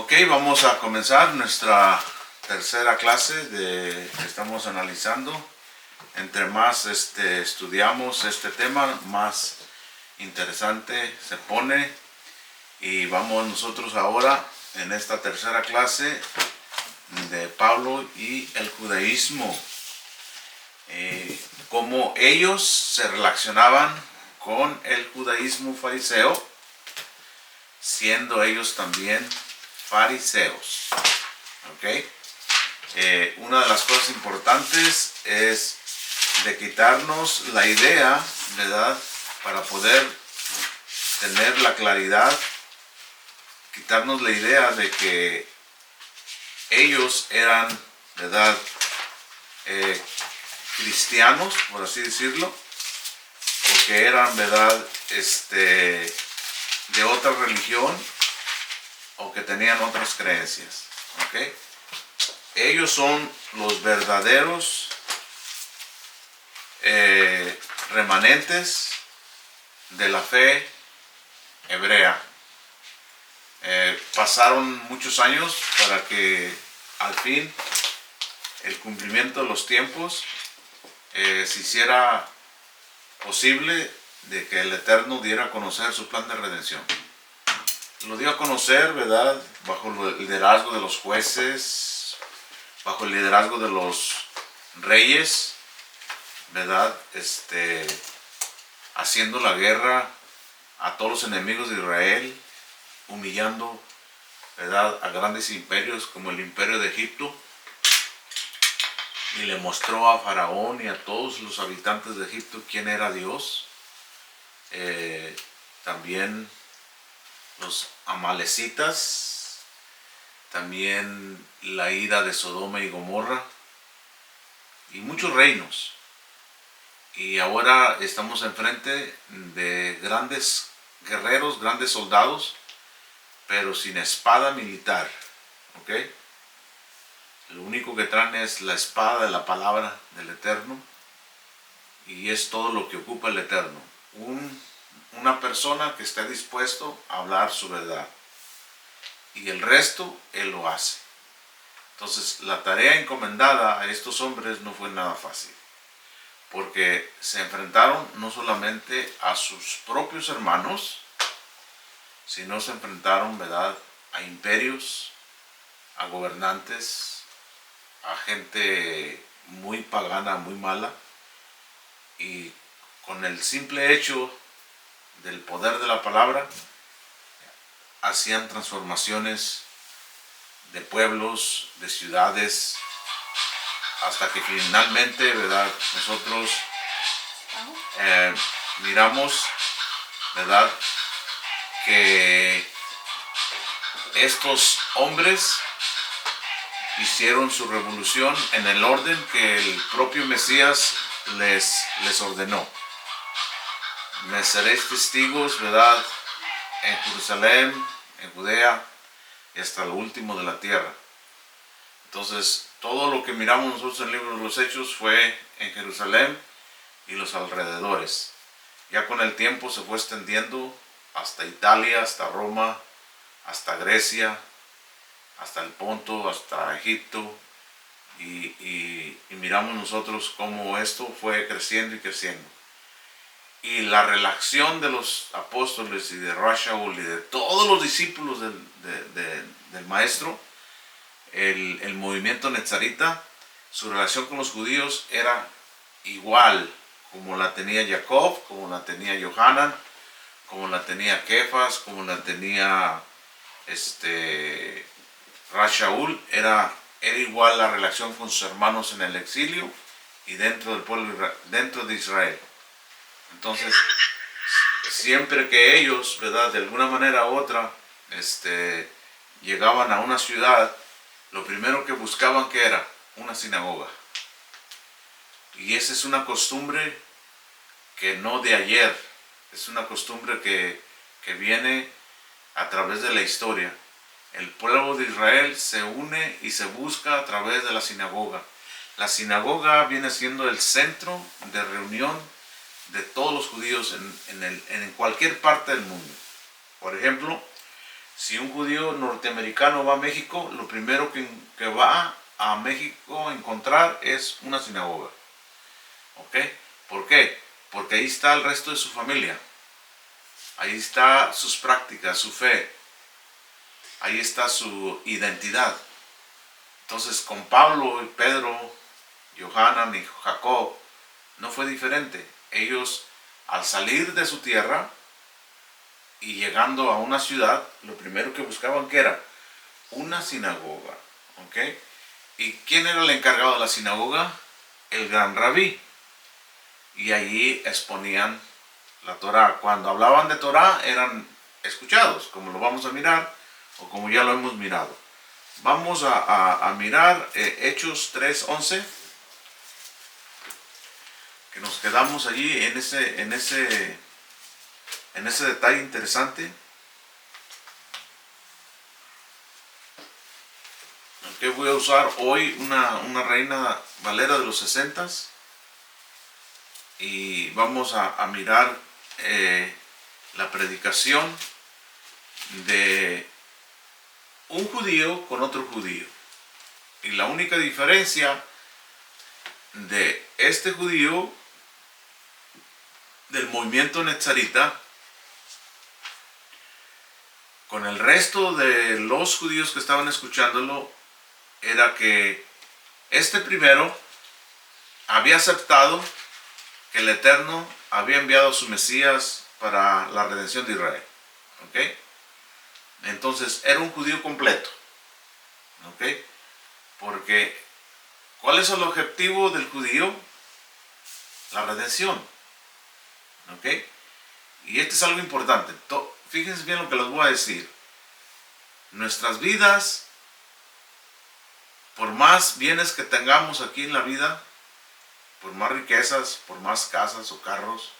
Ok, vamos a comenzar nuestra tercera clase que estamos analizando. Entre más estudiamos este tema, más interesante se pone. Y vamos nosotros ahora en esta tercera clase de Pablo y el judaísmo. Cómo ellos se relacionaban con el judaísmo fariseo, siendo ellos también fariseos. ¿Okay? Una de las cosas importantes es de quitarnos la idea, ¿verdad? Para poder tener la claridad, quitarnos la idea de que ellos eran, ¿verdad? Cristianos, por así decirlo, o que eran, ¿verdad? De otra religión, o que tenían otras creencias. ¿Okay? Ellos son los verdaderos remanentes de la fe hebrea. Pasaron muchos años para que al fin el cumplimiento de los tiempos se hiciera posible de que el Eterno diera a conocer su plan de redención. Lo dio a conocer, ¿verdad? Bajo el liderazgo de los jueces, bajo el liderazgo de los reyes, ¿verdad? Haciendo la guerra a todos los enemigos de Israel, humillando, ¿verdad?, a grandes imperios como el imperio de Egipto, y le mostró a Faraón y a todos los habitantes de Egipto quién era Dios. También los amalecitas, también la ira de Sodoma y Gomorra, y muchos reinos. Y ahora estamos enfrente de grandes guerreros, grandes soldados, pero sin espada militar. ¿Ok? Lo único que traen es la espada de la palabra del Eterno, y es todo lo que ocupa el Eterno. Una persona que esté dispuesto a hablar su verdad, y el resto Él lo hace. Entonces la tarea encomendada a estos hombres no fue nada fácil, porque se enfrentaron no solamente a sus propios hermanos, sino se enfrentaron, ¿verdad?, a imperios, a gobernantes, a gente muy pagana, muy mala, y con el simple hecho del poder de la palabra hacían transformaciones de pueblos, de ciudades, hasta que finalmente, ¿verdad?, nosotros miramos, ¿verdad?, que estos hombres hicieron su revolución en el orden que el propio Mesías les ordenó. Me seréis testigos, ¿verdad?, en Jerusalén, en Judea y hasta lo último de la tierra. Entonces, todo lo que miramos nosotros en el libro de los Hechos fue en Jerusalén y los alrededores. Ya con el tiempo se fue extendiendo hasta Italia, hasta Roma, hasta Grecia, hasta el Ponto, hasta Egipto, y miramos nosotros cómo esto fue creciendo y creciendo. Y la relación de los apóstoles y de Rashaul y de todos los discípulos del maestro, el movimiento netzarita, su relación con los judíos era igual como la tenía Jacob, como la tenía Yohanan, como la tenía Kefas, como la tenía Rashaul. Era igual la relación con sus hermanos en el exilio y dentro del pueblo, dentro de Israel. Entonces, siempre que ellos, ¿verdad?, de alguna manera u otra, llegaban a una ciudad, lo primero que buscaban, que era una sinagoga. Y esa es una costumbre que no de ayer, es una costumbre que viene a través de la historia. El pueblo de Israel se une y se busca a través de la sinagoga. La sinagoga viene siendo el centro de reunión de todos los judíos en cualquier parte del mundo. Por ejemplo, Si un judío norteamericano va a México, lo primero que va a México a encontrar es una sinagoga. ¿Ok? ¿Por qué? Porque ahí está el resto de su familia. Ahí está sus prácticas, su fe. Ahí está su identidad. Entonces con Pablo y Pedro, Johanan y Jacob, no fue diferente. Ellos, al salir de su tierra y llegando a una ciudad, lo primero que buscaban que era una sinagoga. ¿Ok? ¿Y quién era el encargado de la sinagoga? El gran rabí. Y allí exponían la Torá. Cuando hablaban de Torá eran escuchados, como lo vamos a mirar o como ya lo hemos mirado. Vamos a mirar Hechos 3:11, que nos quedamos allí en ese detalle interesante. Okay, voy a usar hoy una Reina Valera de los 60s y vamos a mirar la predicación de un judío con otro judío. Y la única diferencia de este judío del movimiento netzarita con el resto de los judíos que estaban escuchándolo era que este primero había aceptado que el Eterno había enviado a su Mesías para la redención de Israel. ¿Ok? Entonces era un judío completo. ¿Ok? Porque ¿cuál es el objetivo del judío? La redención. ¿Ok? Y esto es algo importante. Fíjense bien lo que les voy a decir. Nuestras vidas, por más bienes que tengamos aquí en la vida, por más riquezas, por más casas o carros,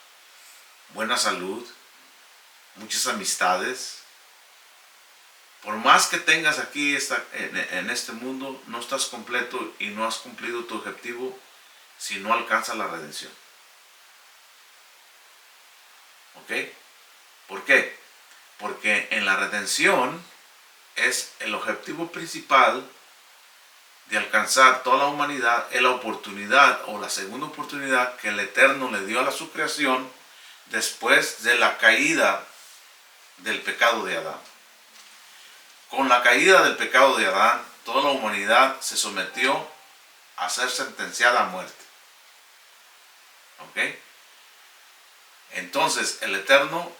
buena salud, muchas amistades, por más que tengas aquí en este mundo, no estás completo y no has cumplido tu objetivo si no alcanzas la redención. ¿Ok? ¿Por qué? Porque en la redención es el objetivo principal de alcanzar toda la humanidad, es la oportunidad o la segunda oportunidad que el Eterno le dio a su creación después de la caída del pecado de Adán. Con la caída del pecado de Adán, toda la humanidad se sometió a ser sentenciada a muerte. ¿Ok? Entonces el Eterno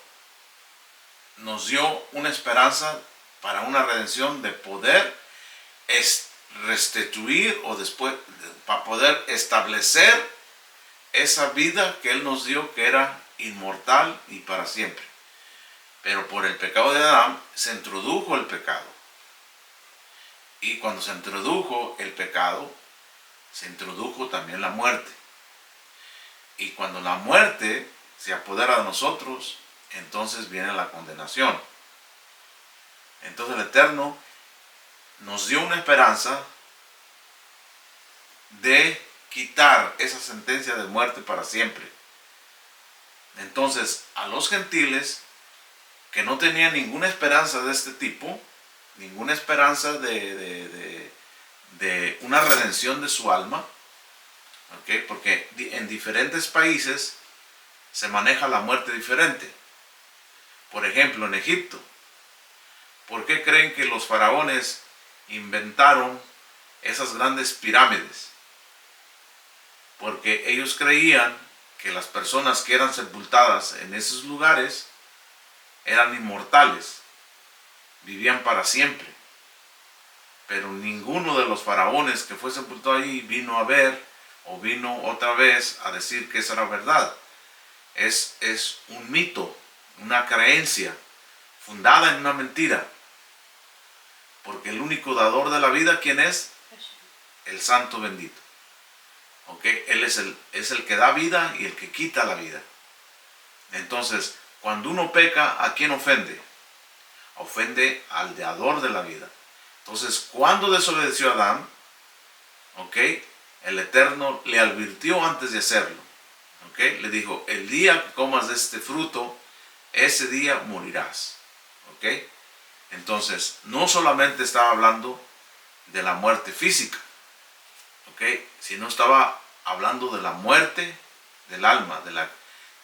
nos dio una esperanza para una redención de poder restituir o después para poder establecer esa vida que Él nos dio, que era inmortal y para siempre. Pero por el pecado de Adán se introdujo el pecado. Y cuando se introdujo el pecado, se introdujo también la muerte. Y cuando la muerte se apodera de nosotros, entonces viene la condenación. Entonces el Eterno nos dio una esperanza de quitar esa sentencia de muerte para siempre. Entonces, a los gentiles que no tenían ninguna esperanza de este tipo, ninguna esperanza de una redención de su alma, ¿okay? Porque en diferentes países se maneja la muerte diferente. Por ejemplo, en Egipto, ¿por qué creen que los faraones inventaron esas grandes pirámides? Porque ellos creían que las personas que eran sepultadas en esos lugares eran inmortales, vivían para siempre. Pero ninguno de los faraones que fue sepultado ahí vino a ver o vino otra vez a decir que eso era verdad. Es un mito, una creencia fundada en una mentira. Porque el único dador de la vida, ¿quién es? El Santo bendito. ¿Okay? Él es el que da vida y el que quita la vida. Entonces, cuando uno peca, ¿a quién ofende? Ofende al dador de la vida. Entonces, cuando desobedeció a Adán, ¿okay? El Eterno le advirtió antes de hacerlo. ¿Okay? Le dijo, el día que comas de este fruto, ese día morirás. ¿Okay? Entonces, no solamente estaba hablando de la muerte física, ¿ok? Sino estaba hablando de la muerte del alma,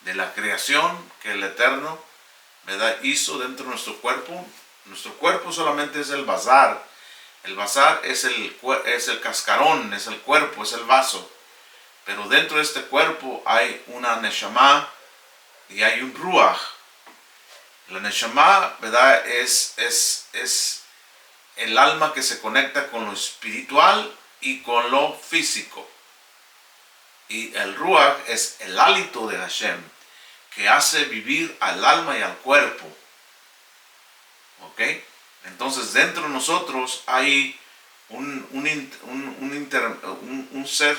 de la creación que el Eterno, ¿verdad?, hizo dentro de nuestro cuerpo. Nuestro cuerpo solamente es el bazar. El bazar es el cascarón, es el cuerpo, es el vaso. Pero dentro de este cuerpo hay una neshama y hay un ruach. La neshama, ¿verdad?, es el alma que se conecta con lo espiritual y con lo físico. Y el ruach es el hálito de Hashem, que hace vivir al alma y al cuerpo. ¿Ok? Entonces dentro de nosotros hay un ser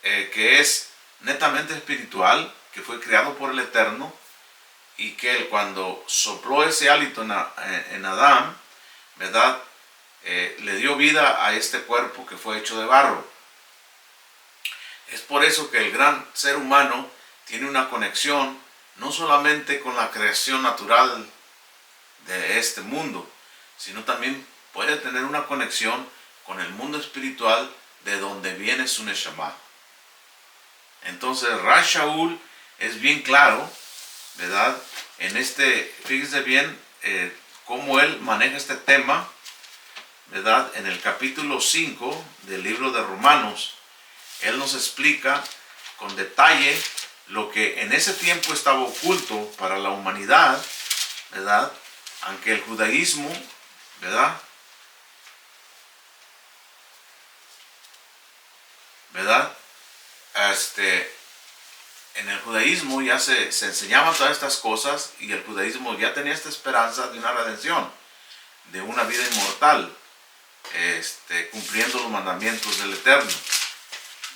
que es netamente espiritual, que fue creado por el Eterno, y que él, cuando sopló ese hálito en Adán, ¿verdad?, le dio vida a este cuerpo que fue hecho de barro. Es por eso que el gran ser humano tiene una conexión no solamente con la creación natural de este mundo, sino también puede tener una conexión con el mundo espiritual de donde viene su neshama. Entonces Rash Shaul es bien claro, ¿verdad?, fíjese bien cómo él maneja este tema, ¿verdad? En el capítulo 5 del libro de Romanos, él nos explica con detalle lo que en ese tiempo estaba oculto para la humanidad, ¿verdad? Aunque el judaísmo, ¿verdad?, en el judaísmo ya se enseñaban todas estas cosas, y el judaísmo ya tenía esta esperanza de una redención, de una vida inmortal, cumpliendo los mandamientos del Eterno.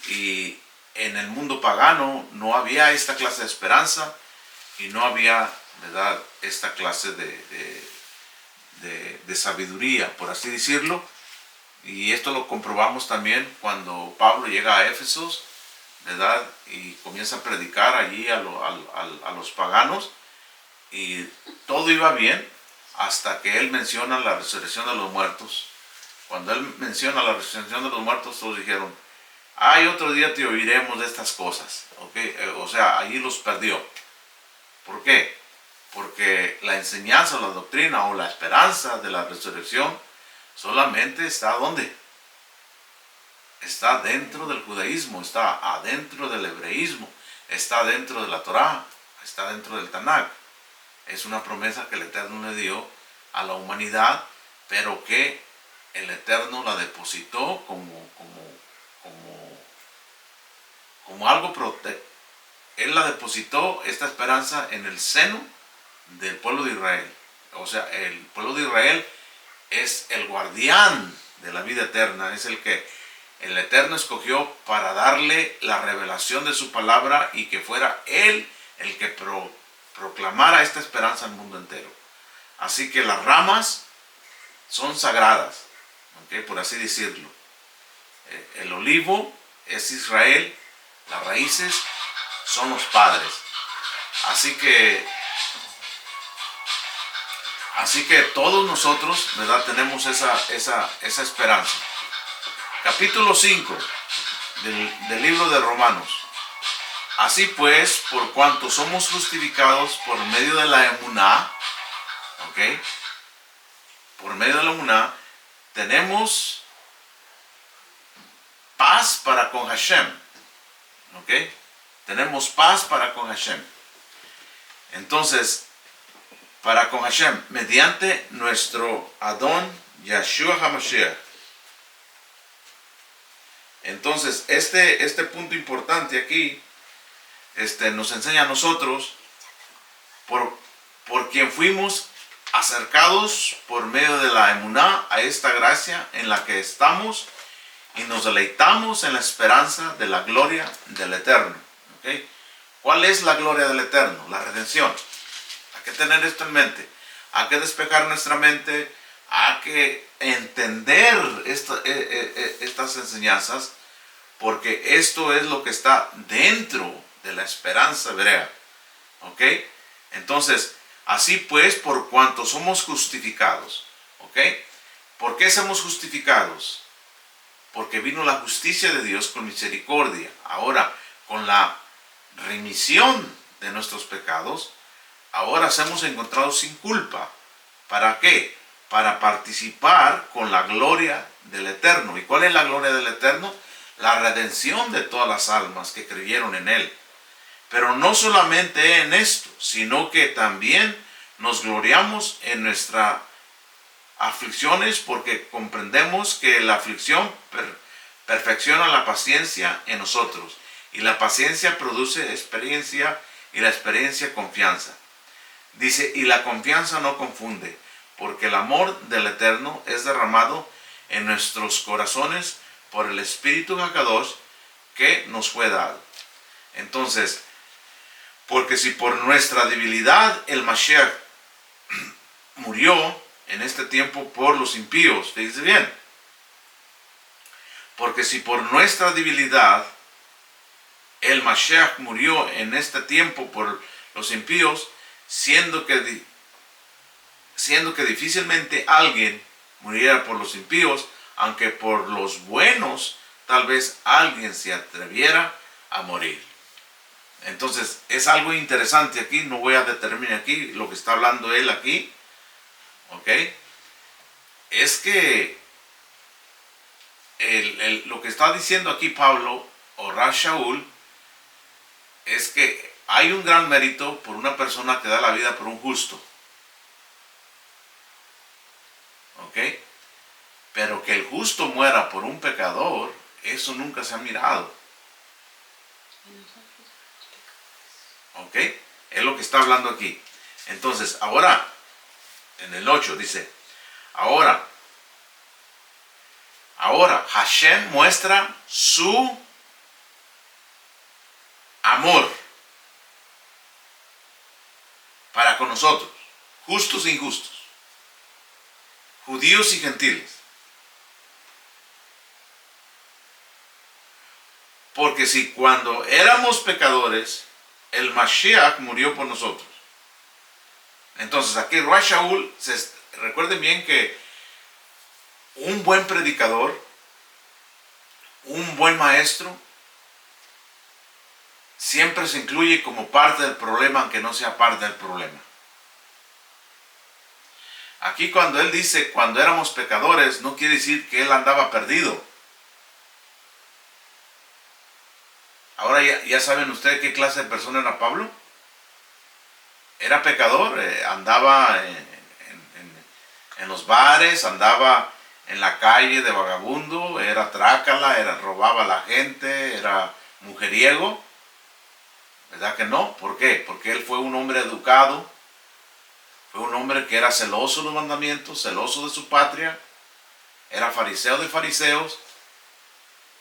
Y en el mundo pagano no había esta clase de esperanza, y no había, ¿verdad?, esta clase de sabiduría, por así decirlo. Y esto lo comprobamos también cuando Pablo llega a Éfesos, ¿verdad?, y comienza a predicar allí a los paganos, y todo iba bien hasta que él menciona la resurrección de los muertos. Cuando él menciona la resurrección de los muertos, todos dijeron: ay, otro día te oiremos de estas cosas. ¿Okay? O sea, allí los perdió. ¿Por qué? Porque la enseñanza, la doctrina o la esperanza de la resurrección solamente está ¿dónde? Está dentro del judaísmo, está adentro del hebreísmo, está dentro de la Torá, está dentro del Tanakh. Es una promesa que el Eterno le dio a la humanidad, pero que el Eterno la depositó como algo Él la depositó, esta esperanza, en el seno del pueblo de Israel. O sea, el pueblo de Israel es el guardián de la vida eterna, es el que el Eterno escogió para darle la revelación de su palabra, y que fuera Él el que proclamara esta esperanza al mundo entero. Así que las ramas son sagradas, ¿okay?, por así decirlo. El olivo es Israel, las raíces son los padres. Así que todos nosotros, ¿verdad?, tenemos esa esperanza. Capítulo 5 del libro de Romanos. Así pues, por cuanto somos justificados por medio de la emuná, ¿ok?, por medio de la emuná, tenemos paz para con Hashem. ¿Ok? Tenemos paz para con Hashem. Entonces, para con Hashem, mediante nuestro Adón Yeshua HaMashiach. Entonces, este punto importante aquí, nos enseña a nosotros por quien fuimos acercados por medio de la emuná a esta gracia en la que estamos, y nos deleitamos en la esperanza de la gloria del Eterno. ¿Okay? ¿Cuál es la gloria del Eterno? La redención. Hay que tener esto en mente. Hay que despejar nuestra mente. Hay que entender estas enseñanzas, porque esto es lo que está dentro de la esperanza hebrea. ¿Ok? Entonces, Así pues, por cuanto somos justificados. ¿Ok? ¿Por qué somos justificados? Porque vino la justicia de Dios con misericordia. Ahora, con la remisión de nuestros pecados, ahora somos encontrados sin culpa. ¿Para qué? Para participar con la gloria del Eterno. ¿Y cuál es la gloria del Eterno? La redención de todas las almas que creyeron en Él. Pero no solamente en esto, sino que también nos gloriamos en nuestras aflicciones, porque comprendemos que la aflicción perfecciona la paciencia en nosotros. Y la paciencia produce experiencia, y la experiencia confianza. Dice, y la confianza no confunde, porque el amor del Eterno es derramado en nuestros corazones por el Espíritu Kadosh que nos fue dado. Entonces, porque si por nuestra debilidad el Mashiach murió en este tiempo por los impíos, fíjense bien, porque si por nuestra debilidad el Mashiach murió en este tiempo por los impíos, siendo que difícilmente alguien muriera por los impíos, aunque por los buenos tal vez alguien se atreviera a morir. Entonces es algo interesante aquí, no voy a determinar aquí lo que está hablando él aquí, ¿ok? Es que lo que está diciendo aquí Pablo o Rav Shaul es que hay un gran mérito por una persona que da la vida por un justo, ¿ok? Pero que el justo muera por un pecador, eso nunca se ha mirado. ¿Ok? Es lo que está hablando aquí. Entonces, ahora, en el 8 dice, ahora, Hashem muestra su amor para con nosotros, justos e injustos, judíos y gentiles. Porque si cuando éramos pecadores, el Mashiach murió por nosotros. Entonces aquí Rav Shaul, recuerden bien que un buen predicador, un buen maestro, siempre se incluye como parte del problema, aunque no sea parte del problema. Aquí cuando él dice cuando éramos pecadores, no quiere decir que él andaba perdido. Ahora ya saben ustedes qué clase de persona era Pablo. Era pecador, andaba en los bares, andaba en la calle de vagabundo, era trácala, robaba a la gente, era mujeriego. ¿Verdad que no? ¿Por qué? Porque él fue un hombre educado, fue un hombre que era celoso de los mandamientos, celoso de su patria, era fariseo de fariseos.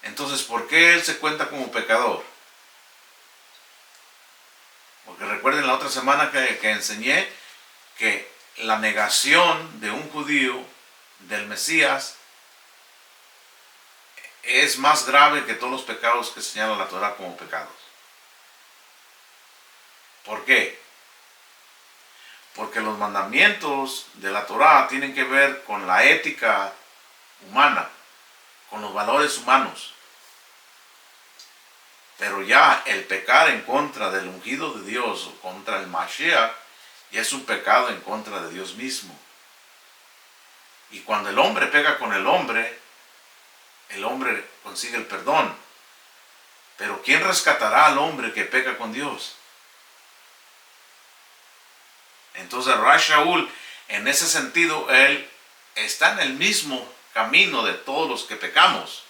Entonces, ¿por qué él se cuenta como pecador? Porque recuerden la otra semana que enseñé que la negación de un judío del Mesías es más grave que todos los pecados que señala la Torah como pecados. ¿Por qué? Porque los mandamientos de la Torah tienen que ver con la ética humana, con los valores humanos. Pero ya el pecar en contra del ungido de Dios o contra el Mashiach ya es un pecado en contra de Dios mismo. Y cuando el hombre pega con el hombre consigue el perdón. Pero ¿quién rescatará al hombre que peca con Dios? Entonces Rav Shaul, en ese sentido, él está en el mismo camino de todos los que pecamos.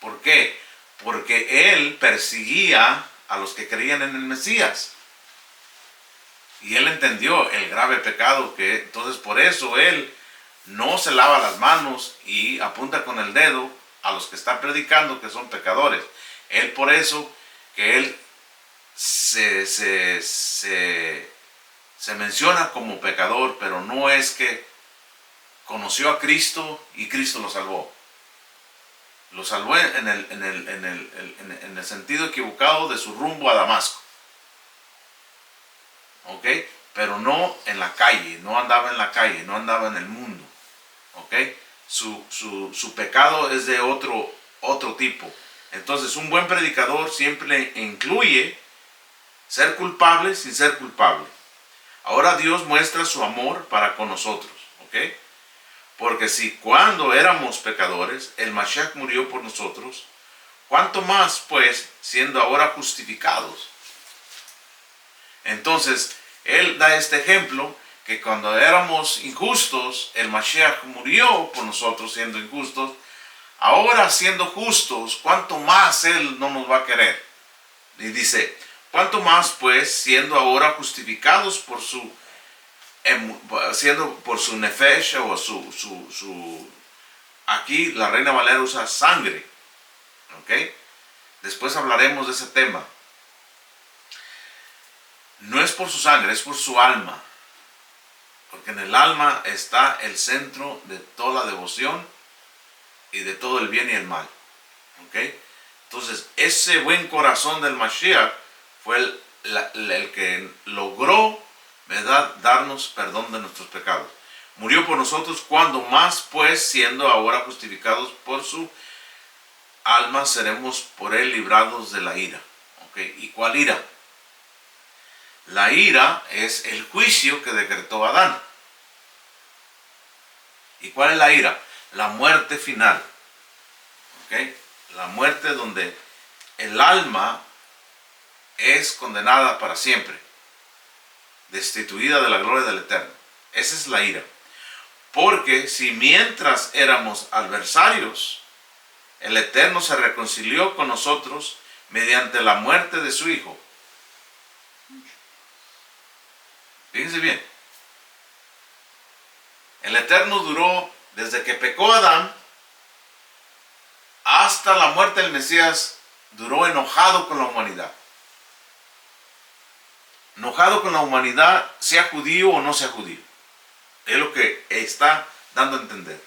¿Por qué? Porque él perseguía a los que creían en el Mesías. Y él entendió el grave pecado que, entonces por eso él no se lava las manos y apunta con el dedo a los que están predicando que son pecadores. Él por eso que él se menciona como pecador, pero no es que conoció a Cristo y Cristo lo salvó. Lo salvó en el sentido equivocado de su rumbo a Damasco. ¿Ok? pero no en la calle, no andaba en la calle, no andaba en el mundo. ¿Ok? Su pecado es de otro tipo. Entonces, un buen predicador siempre incluye ser culpable sin ser culpable. Ahora Dios muestra su amor para con nosotros. ¿Ok? Porque si cuando éramos pecadores, el Mashiach murió por nosotros, ¿cuánto más, pues, siendo ahora justificados? Entonces, Él da este ejemplo, que cuando éramos injustos, el Mashiach murió por nosotros siendo injustos. Ahora siendo justos, ¿cuánto más Él no nos va a querer? Y dice, ¿cuánto más, pues, siendo ahora justificados por su nefesh o aquí la Reina Valera usa sangre? ¿Ok? Después hablaremos de ese tema. No es por su sangre, es por su alma. Porque en el alma está el centro de toda la devoción y de todo el bien y el mal. ¿Ok? Entonces, ese buen corazón del Mashiach fue el que logró, ¿verdad?, darnos perdón de nuestros pecados. Murió por nosotros, cuando más, pues, siendo ahora justificados por su alma, seremos por él librados de la ira. ¿Ok? ¿Y cuál ira? La ira es el juicio que decretó Adán. ¿Y cuál es la ira? La muerte final. ¿Ok? La muerte donde el alma es condenada para siempre, destituida de la gloria del Eterno. Esa es la ira. Porque si mientras éramos adversarios, el Eterno se reconcilió con nosotros mediante la muerte de su Hijo. Fíjense bien. El Eterno duró desde que pecó Adán hasta la muerte del Mesías, duró enojado con la humanidad. Enojado con la humanidad, sea judío o no sea judío. Es lo que está dando a entender.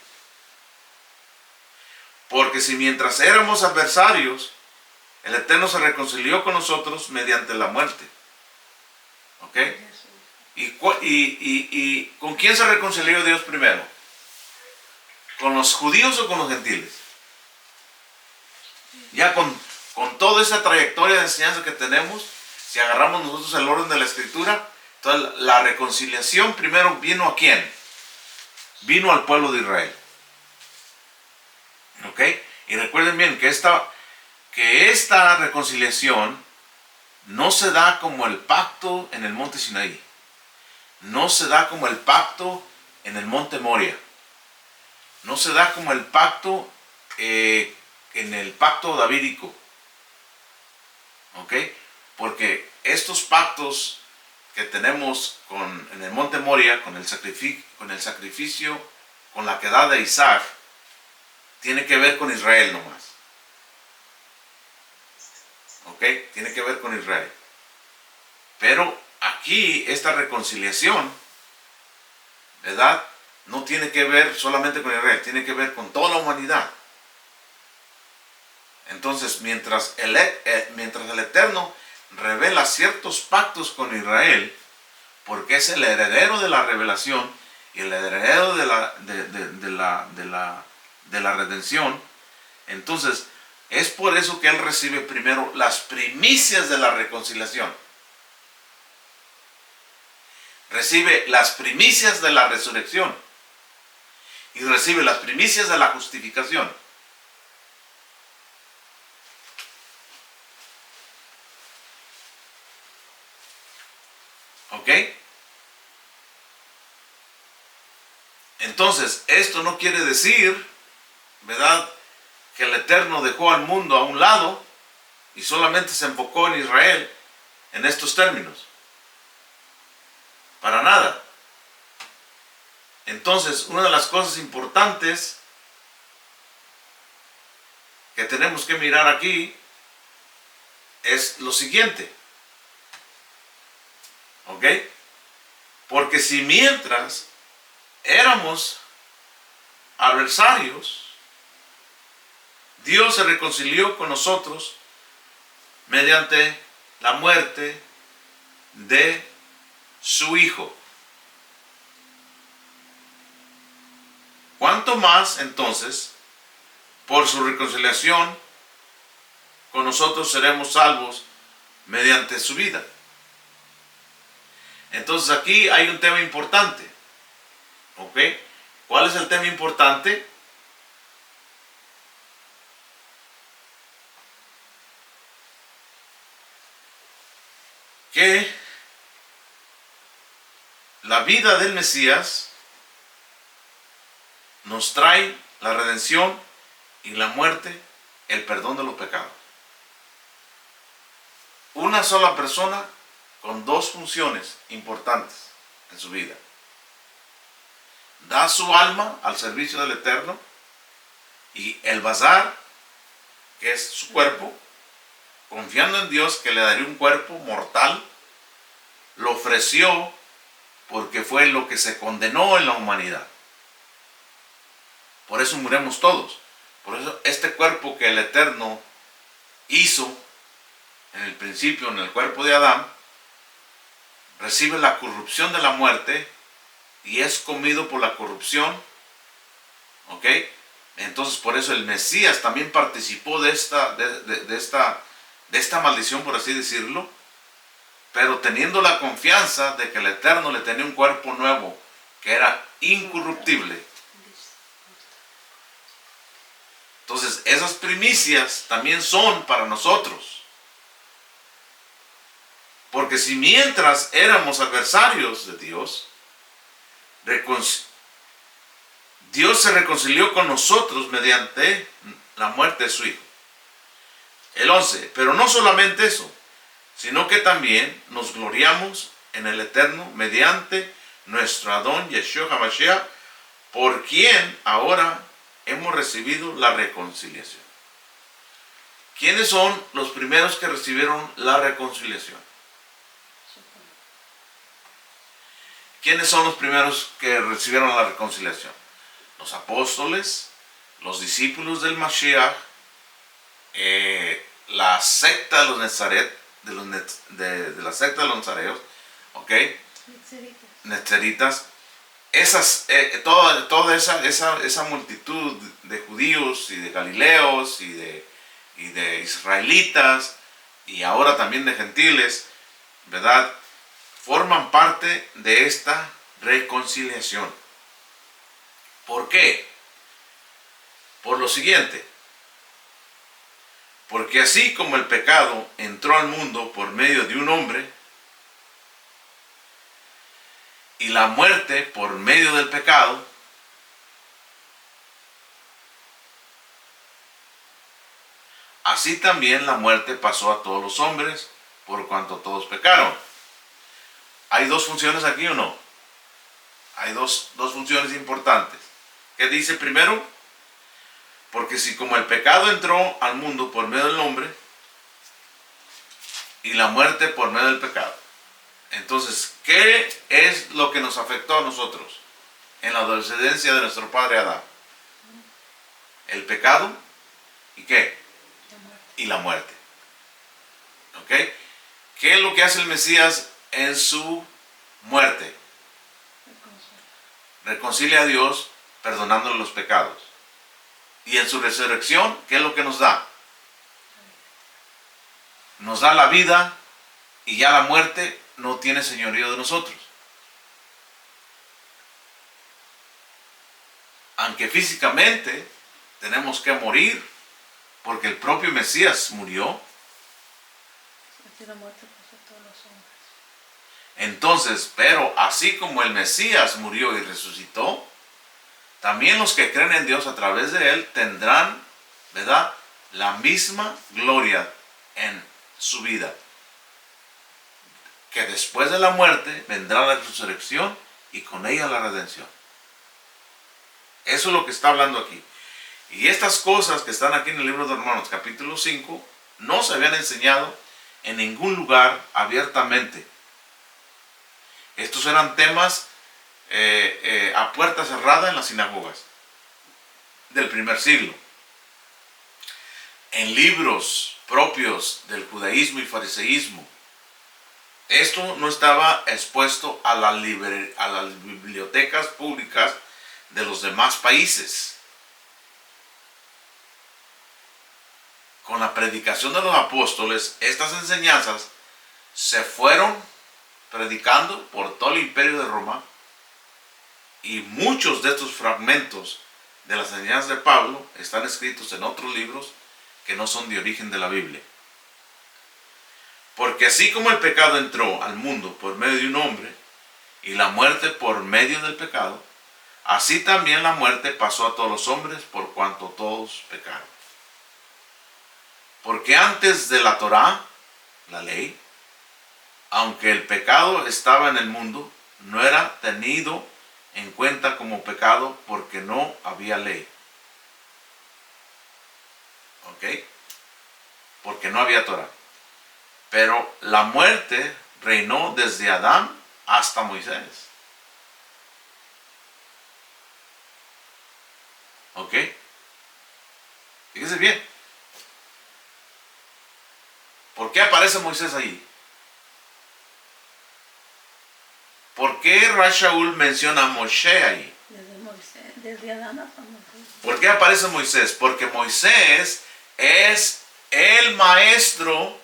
Porque si mientras éramos adversarios, el Eterno se reconcilió con nosotros mediante la muerte. ¿Ok? ¿Y con quién se reconcilió Dios primero? ¿Con los judíos o con los gentiles? Ya con toda esa trayectoria de enseñanza que tenemos, si agarramos nosotros el orden de la Escritura, entonces la reconciliación primero vino ¿a quién? Vino al pueblo de Israel. ¿Ok? Y recuerden bien que esta reconciliación no se da como el pacto en el monte Sinaí. No se da como el pacto en el monte Moria. No se da como el pacto en el pacto davídico. ¿Ok? Porque estos pactos que tenemos en el monte Moria, con el sacrificio, con la quedada de Isaac, tiene que ver con Israel nomás. ¿Ok? Tiene que ver con Israel. Pero aquí esta reconciliación, ¿verdad?, no tiene que ver solamente con Israel, tiene que ver con toda la humanidad. Entonces, mientras el Eterno revela ciertos pactos con Israel, porque es el heredero de la revelación y el heredero de la redención, entonces es por eso que Él recibe primero las primicias de la reconciliación. Recibe las primicias de la resurrección y recibe las primicias de la justificación. ¿Ok? Entonces, esto no quiere decir, ¿verdad?, que el Eterno dejó al mundo a un lado y solamente se enfocó en Israel en estos términos. Para nada. Entonces, una de las cosas importantes que tenemos que mirar aquí es lo siguiente. ¿Ok? Porque si mientras éramos adversarios, Dios se reconcilió con nosotros mediante la muerte de su Hijo. ¿Cuánto más entonces, por su reconciliación con nosotros seremos salvos mediante su vida? Entonces aquí hay un tema importante. ¿Ok? ¿Cuál es el tema importante? Que la vida del Mesías nos trae la redención y la muerte, el perdón de los pecados. Una sola persona con dos funciones importantes en su vida. Da su alma al servicio del Eterno, y el bazar, que es su cuerpo, confiando en Dios que le daría un cuerpo mortal, lo ofreció porque fue lo que se condenó en la humanidad. Por eso muremos todos. Por eso este cuerpo que el Eterno hizo en el principio, en el cuerpo de Adán, recibe la corrupción de la muerte y es comido por la corrupción. ¿Ok? Entonces por eso el Mesías también participó de esta maldición, por así decirlo, pero teniendo la confianza de que el Eterno le tenía un cuerpo nuevo que era incorruptible. Entonces esas primicias también son para nosotros. Porque si mientras éramos adversarios de Dios, Dios se reconcilió con nosotros mediante la muerte de su Hijo. El 11. Pero no solamente eso, sino que también nos gloriamos en el Eterno mediante nuestro Adón Yeshua HaMashiach, por quien ahora hemos recibido la reconciliación. ¿Quiénes son los primeros que recibieron la reconciliación? ¿Quiénes son los primeros que recibieron la reconciliación? Los apóstoles, los discípulos del Mashiach, la secta de los Nazaret, de la secta de los nazareos, ¿ok? Netzeritas. Toda esa multitud de judíos y de galileos y de israelitas y ahora también de gentiles, ¿verdad?, forman parte de esta reconciliación. ¿Por qué? Por lo siguiente. Porque así como el pecado entró al mundo por medio de un hombre, y la muerte por medio del pecado, así también la muerte pasó a todos los hombres, por cuanto todos pecaron. ¿Hay dos funciones aquí o no? Hay dos funciones importantes. ¿Qué dice primero? Porque si como el pecado entró al mundo por medio del hombre, y la muerte por medio del pecado, entonces, ¿qué es lo que nos afectó a nosotros en la descendencia de nuestro padre Adán? El pecado y ¿qué? Y la muerte. ¿Ok? ¿Qué es lo que hace el Mesías en su muerte? Reconcilia a Dios perdonándole los pecados. Y en su resurrección, ¿qué es lo que nos da? Nos da la vida, y ya la muerte no tiene señorío de nosotros. Aunque físicamente tenemos que morir, porque el propio Mesías murió. Entonces, pero así como el Mesías murió y resucitó, también los que creen en Dios a través de él tendrán, ¿verdad?, la misma gloria en su vida. Que después de la muerte vendrá la resurrección y con ella la redención. Eso es lo que está hablando aquí. Y estas cosas que están aquí en el libro de Romanos capítulo 5 no se habían enseñado en ningún lugar abiertamente. Estos eran temas a puerta cerrada en las sinagogas del primer siglo. En libros propios del judaísmo y fariseísmo, Esto no estaba expuesto a las bibliotecas públicas de los demás países. Con la predicación de los apóstoles, estas enseñanzas se fueron predicando por todo el imperio de Roma, y muchos de estos fragmentos de las enseñanzas de Pablo están escritos en otros libros que no son de origen de la Biblia. Porque así como el pecado entró al mundo por medio de un hombre y la muerte por medio del pecado, así también la muerte pasó a todos los hombres por cuanto todos pecaron. Porque antes de la Torá, la ley, aunque el pecado estaba en el mundo, no era tenido en cuenta como pecado porque no había ley. ¿Ok? Porque no había Torá. Pero la muerte reinó desde Adán hasta Moisés. ¿Ok? Fíjense bien. ¿Por qué aparece Moisés allí? ¿Por qué Rashaul menciona a Moshe allí? Desde Adán hasta Moisés. ¿Por qué aparece Moisés? Porque Moisés es el maestro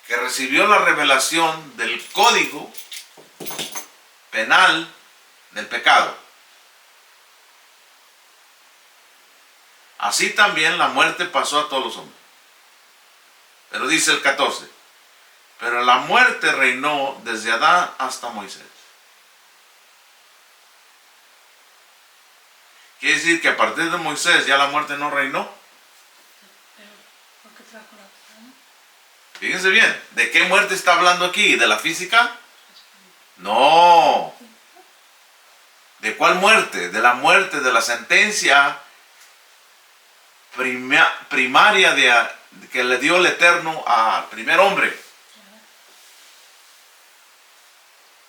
que recibió la revelación del código penal del pecado. Así también la muerte pasó a todos los hombres. Pero dice el 14, pero la muerte reinó desde Adán hasta Moisés. Quiere decir que a partir de Moisés ya la muerte no reinó. Pero, ¿por qué trajo la Torá, no? Fíjense bien, ¿de qué muerte está hablando aquí? ¿De la física? No. ¿De cuál muerte? De la muerte, de la sentencia primaria que le dio el Eterno al primer hombre.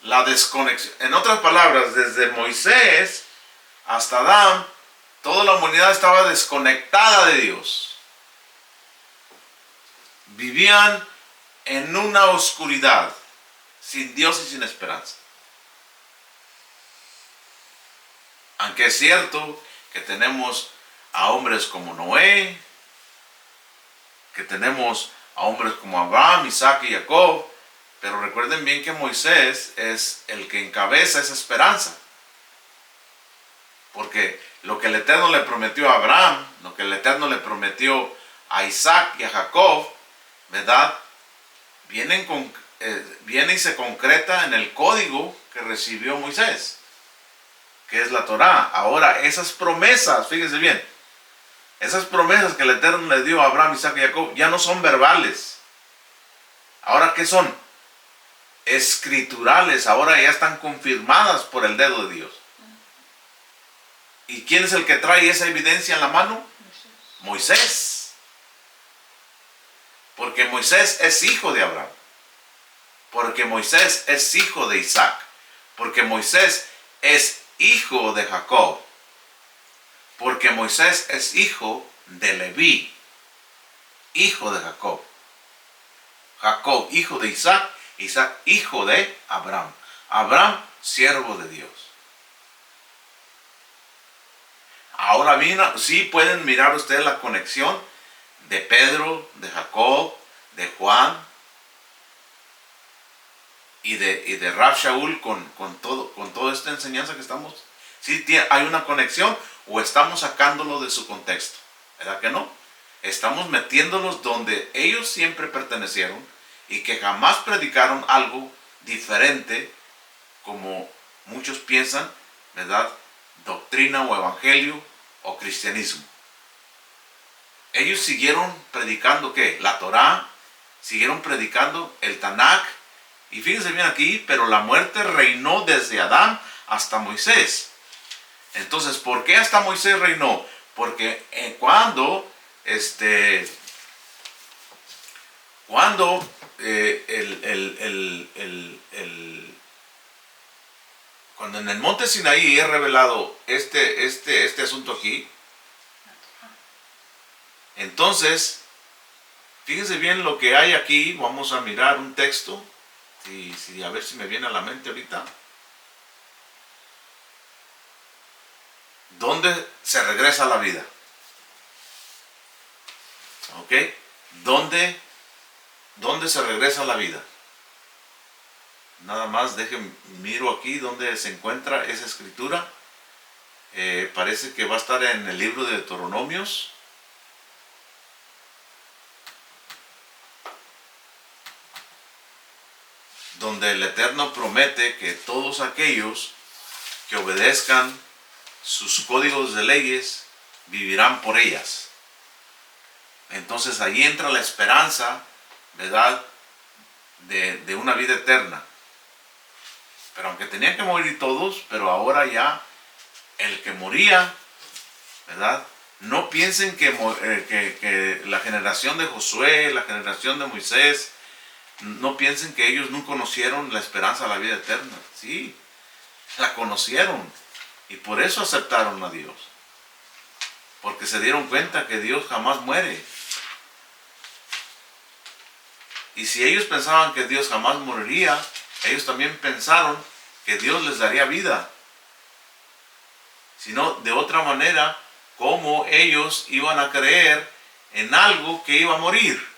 La desconexión. En otras palabras, desde Moisés hasta Adán, toda la humanidad estaba desconectada de Dios. Vivían en una oscuridad, sin Dios y sin esperanza. Aunque es cierto que tenemos a hombres como Noé, que tenemos a hombres como Abraham, Isaac y Jacob, pero recuerden bien que Moisés es el que encabeza esa esperanza. Porque lo que el Eterno le prometió a Abraham, lo que el Eterno le prometió a Isaac y a Jacob, ¿verdad? Viene y se concreta en el código que recibió Moisés, que es la Torá. Ahora, esas promesas, fíjense bien, esas promesas que el Eterno le dio a Abraham, Isaac y Jacob ya no son verbales. Ahora, ¿qué son? Escriturales. Ahora ya están confirmadas por el dedo de Dios. ¿Y quién es el que trae esa evidencia en la mano? Moisés. Porque Moisés es hijo de Abraham. Porque Moisés es hijo de Isaac. Porque Moisés es hijo de Jacob. Porque Moisés es hijo de Leví, hijo de Jacob. Jacob, hijo de Isaac. Isaac, hijo de Abraham. Abraham, siervo de Dios. Ahora bien, sí pueden mirar ustedes la conexión de Pedro, de Jacob, de Juan y de Rav Shaul con toda esta enseñanza que estamos. Sí hay una conexión, o estamos sacándolo de su contexto. ¿Verdad que no? Estamos metiéndolos donde ellos siempre pertenecieron y que jamás predicaron algo diferente como muchos piensan, ¿verdad? Doctrina o evangelio o cristianismo. Ellos siguieron predicando ¿qué? La Torá, siguieron predicando el Tanakh, y fíjense bien aquí, pero la muerte reinó desde Adán hasta Moisés. Entonces, ¿por qué hasta Moisés reinó? Porque cuando en el monte Sinaí es revelado este asunto aquí, entonces Fíjense bien lo que hay aquí. Vamos a mirar un texto. A ver si me viene a la mente ahorita. ¿Dónde se regresa a la vida? ¿Ok? ¿Dónde se regresa a la vida? Nada más miro aquí donde se encuentra esa escritura. Parece que va a estar en el libro de Deuteronomios. Donde el Eterno promete que todos aquellos que obedezcan sus códigos de leyes vivirán por ellas. Entonces ahí entra la esperanza, ¿verdad?, de una vida eterna. Pero aunque tenían que morir todos, pero ahora ya el que moría, ¿verdad? No piensen que la generación de Josué, la generación de Moisés, no piensen que ellos no conocieron la esperanza de la vida eterna. Sí, la conocieron y por eso aceptaron a Dios. Porque se dieron cuenta que Dios jamás muere. Y si ellos pensaban que Dios jamás moriría, ellos también pensaron que Dios les daría vida. Si no, de otra manera, ¿cómo ellos iban a creer en algo que iba a morir?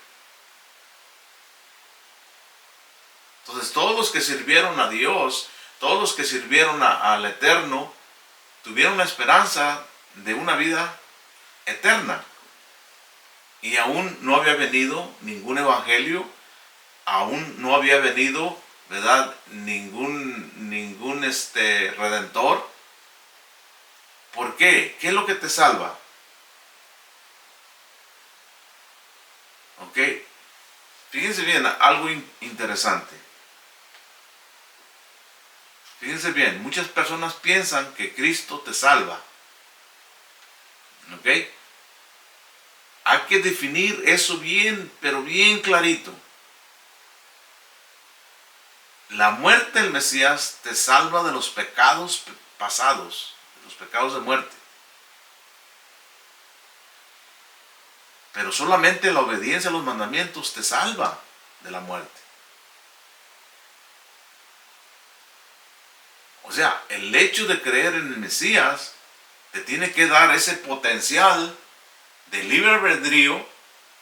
Entonces, todos los que sirvieron a Dios, todos los que sirvieron al Eterno, tuvieron la esperanza de una vida eterna. Y aún no había venido ningún evangelio, aún no había venido, ¿verdad?, ningún redentor. ¿Por qué? ¿Qué es lo que te salva? ¿Ok? Fíjense bien, algo interesante. Fíjense bien, muchas personas piensan que Cristo te salva. ¿Ok? Hay que definir eso bien, pero bien clarito. La muerte del Mesías te salva de los pecados pasados, de los pecados de muerte. Pero solamente la obediencia a los mandamientos te salva de la muerte. O sea, el hecho de creer en el Mesías te tiene que dar ese potencial de libre albedrío,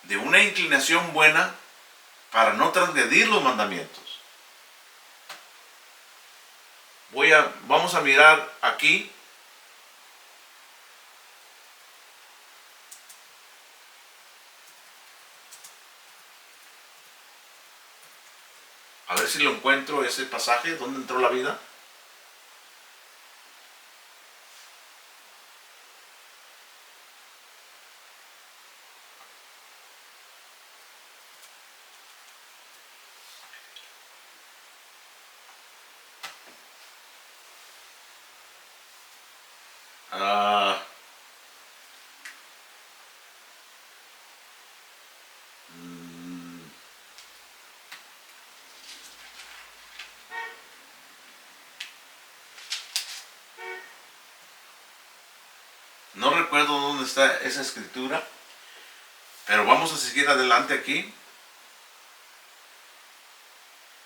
de una inclinación buena para no transgredir los mandamientos. Vamos a mirar aquí. A ver si lo encuentro, ese pasaje, ¿dónde entró la vida? No recuerdo dónde está esa escritura, pero vamos a seguir adelante aquí.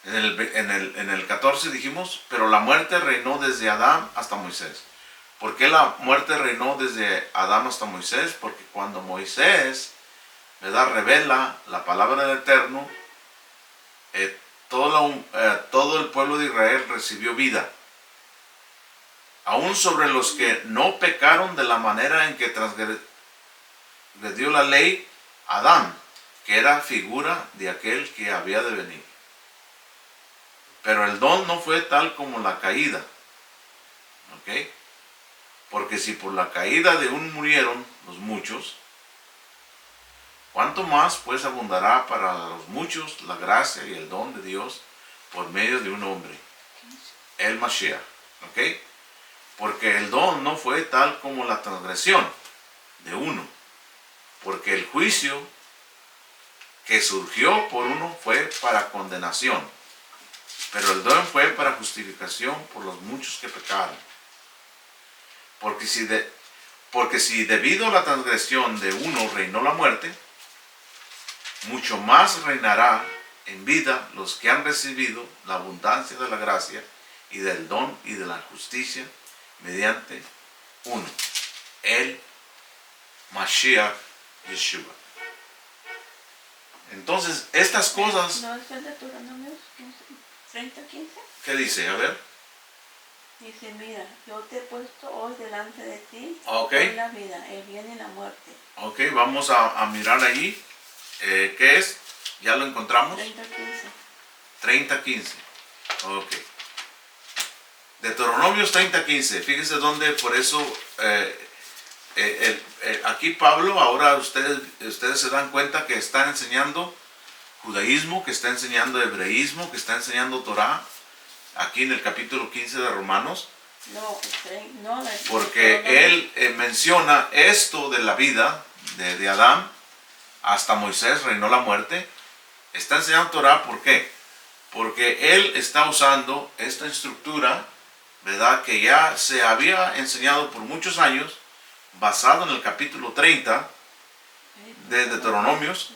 En el 14 dijimos, pero la muerte reinó desde Adán hasta Moisés. ¿Por qué la muerte reinó desde Adán hasta Moisés? Porque cuando Moisés, ¿verdad?, revela la palabra del Eterno, todo el pueblo de Israel recibió vida. Aún sobre los que no pecaron de la manera en que transgredió la ley, Adán, que era figura de aquel que había de venir. Pero el don no fue tal como la caída. ¿Ok? Porque si por la caída de uno murieron los muchos, ¿cuánto más pues abundará para los muchos la gracia y el don de Dios por medio de un hombre, el Mashiach? ¿Ok? Porque el don no fue tal como la transgresión de uno. Porque el juicio que surgió por uno fue para condenación. Pero el don fue para justificación por los muchos que pecaron. Porque si debido a la transgresión de uno reinó la muerte, mucho más reinará en vida los que han recibido la abundancia de la gracia y del don y de la justicia mediante uno, el Mashiach Yeshua. Entonces, estas cosas... ¿No es el de Deuteronomios 30:15? ¿Qué dice? A ver. Dice, mira, yo te he puesto hoy delante de ti Ok. la vida, el bien y la muerte. Ok, vamos a mirar allí. ¿Qué es? ¿Ya lo encontramos? 30:15. 30:15. Ok. Deuteronomios 30:15. Fíjese dónde, por eso, aquí Pablo, ahora ustedes se dan cuenta que está enseñando judaísmo, que está enseñando hebreísmo, que está enseñando Torah, aquí en el capítulo 15 de Romanos. No, Porque él menciona esto de la vida de Adán, hasta Moisés reinó la muerte. Está enseñando Torah, ¿por qué? Porque él está usando esta estructura, ¿verdad? Que ya se había enseñado por muchos años, basado en el capítulo 30 de Deuteronomios.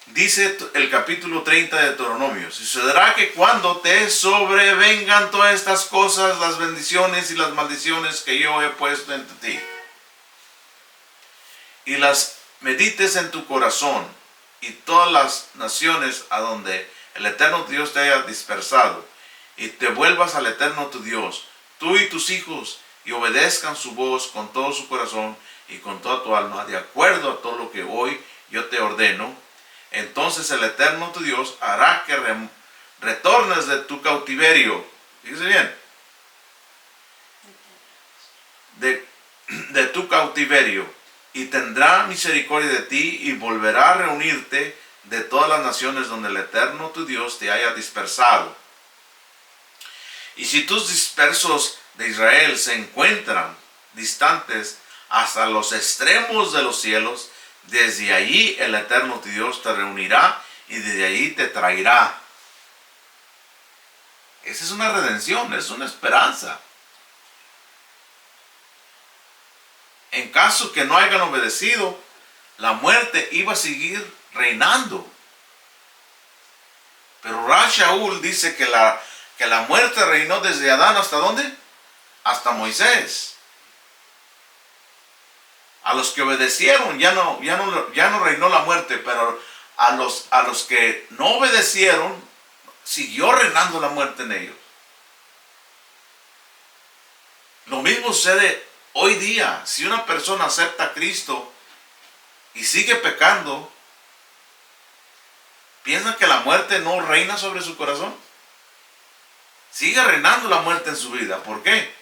Dice el capítulo 30 de Deuteronomio: sucederá que cuando te sobrevengan todas estas cosas, las bendiciones y las maldiciones que yo he puesto entre ti, y las medites en tu corazón, y todas las naciones a donde el eterno Dios te haya dispersado, y te vuelvas al eterno tu Dios, tú y tus hijos, y obedezcan su voz con todo su corazón y con toda tu alma, de acuerdo a todo lo que hoy yo te ordeno, entonces el eterno tu Dios hará que retornes de tu cautiverio. Fíjese bien. De tu cautiverio. Y tendrá misericordia de ti y volverá a reunirte de todas las naciones donde el eterno tu Dios te haya dispersado. Y si tus dispersos de Israel se encuentran distantes hasta los extremos de los cielos, desde allí el eterno tu Dios te reunirá y desde allí te traerá. Esa es una redención, es una esperanza. En caso que no hayan obedecido, la muerte iba a seguir reinando. Pero Rav Shaul dice que la muerte reinó desde Adán ¿hasta dónde? Hasta Moisés. A los que obedecieron ya no reinó la muerte, pero a los que no obedecieron, siguió reinando la muerte en ellos. Lo mismo sucede hoy día. Si una persona acepta a Cristo y sigue pecando, ¿piensa que la muerte no reina sobre su corazón? Sigue reinando la muerte en su vida. ¿Por qué?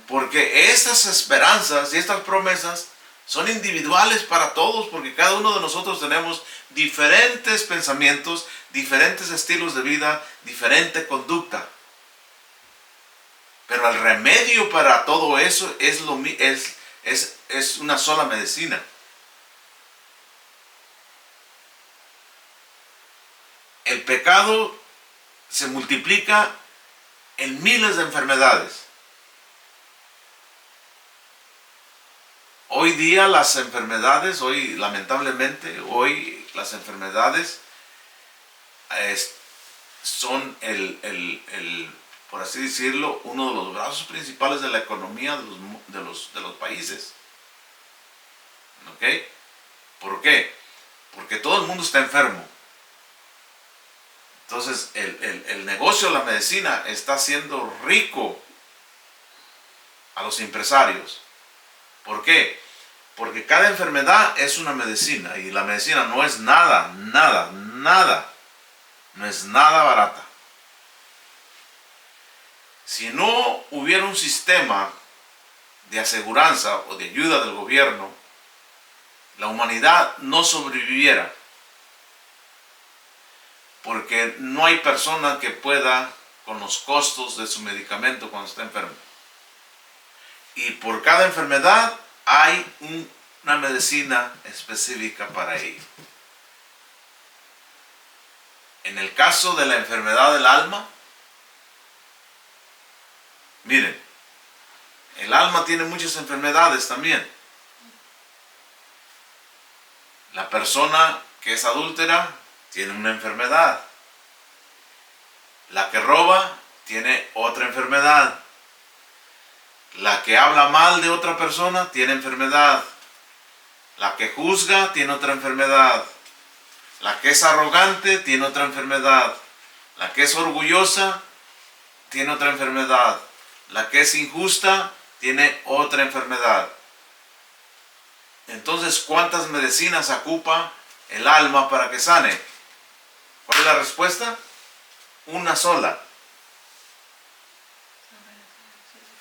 Porque estas esperanzas y estas promesas son individuales para todos, porque cada uno de nosotros tenemos diferentes pensamientos, diferentes estilos de vida, diferente conducta. Pero el remedio para todo eso es una sola medicina. El pecado se multiplica en miles de enfermedades. Hoy día las enfermedades, lamentablemente, las enfermedades son por así decirlo, uno de los brazos principales de la economía de los países. ¿Ok? ¿Por qué? Porque todo el mundo está enfermo. Entonces el negocio de la medicina está haciendo rico a los empresarios. ¿Por qué? Porque cada enfermedad es una medicina, y la medicina no es nada, no es nada barata. Si no hubiera un sistema de aseguranza o de ayuda del gobierno, la humanidad no sobreviviera. Porque no hay persona que pueda con los costos de su medicamento cuando está enfermo. Y por cada enfermedad hay una medicina específica para ello. En el caso de la enfermedad del alma, miren, el alma tiene muchas enfermedades también. La persona que es adúltera tiene una enfermedad. La que roba tiene otra enfermedad. La que habla mal de otra persona tiene enfermedad. La que juzga tiene otra enfermedad. La que es arrogante tiene otra enfermedad. La que es orgullosa tiene otra enfermedad. La que es injusta tiene otra enfermedad. Entonces, ¿cuántas medicinas ocupa el alma para que sane? ¿Cuál es la respuesta? Una sola.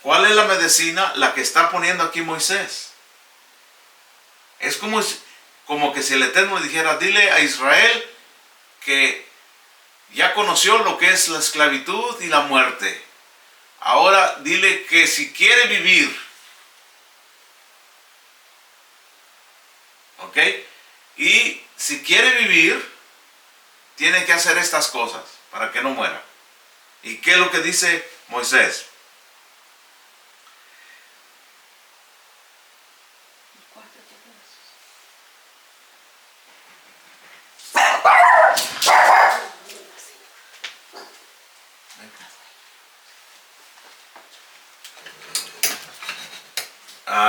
¿Cuál es la medicina? La que está poniendo aquí Moisés. Es como que si el Eterno le dijera, dile a Israel que ya conoció lo que es la esclavitud y la muerte. Ahora dile que si quiere vivir, ¿ok? Y si quiere vivir, tiene que hacer estas cosas para que no muera. ¿Y qué es lo que dice Moisés?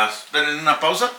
Esperen una pausa.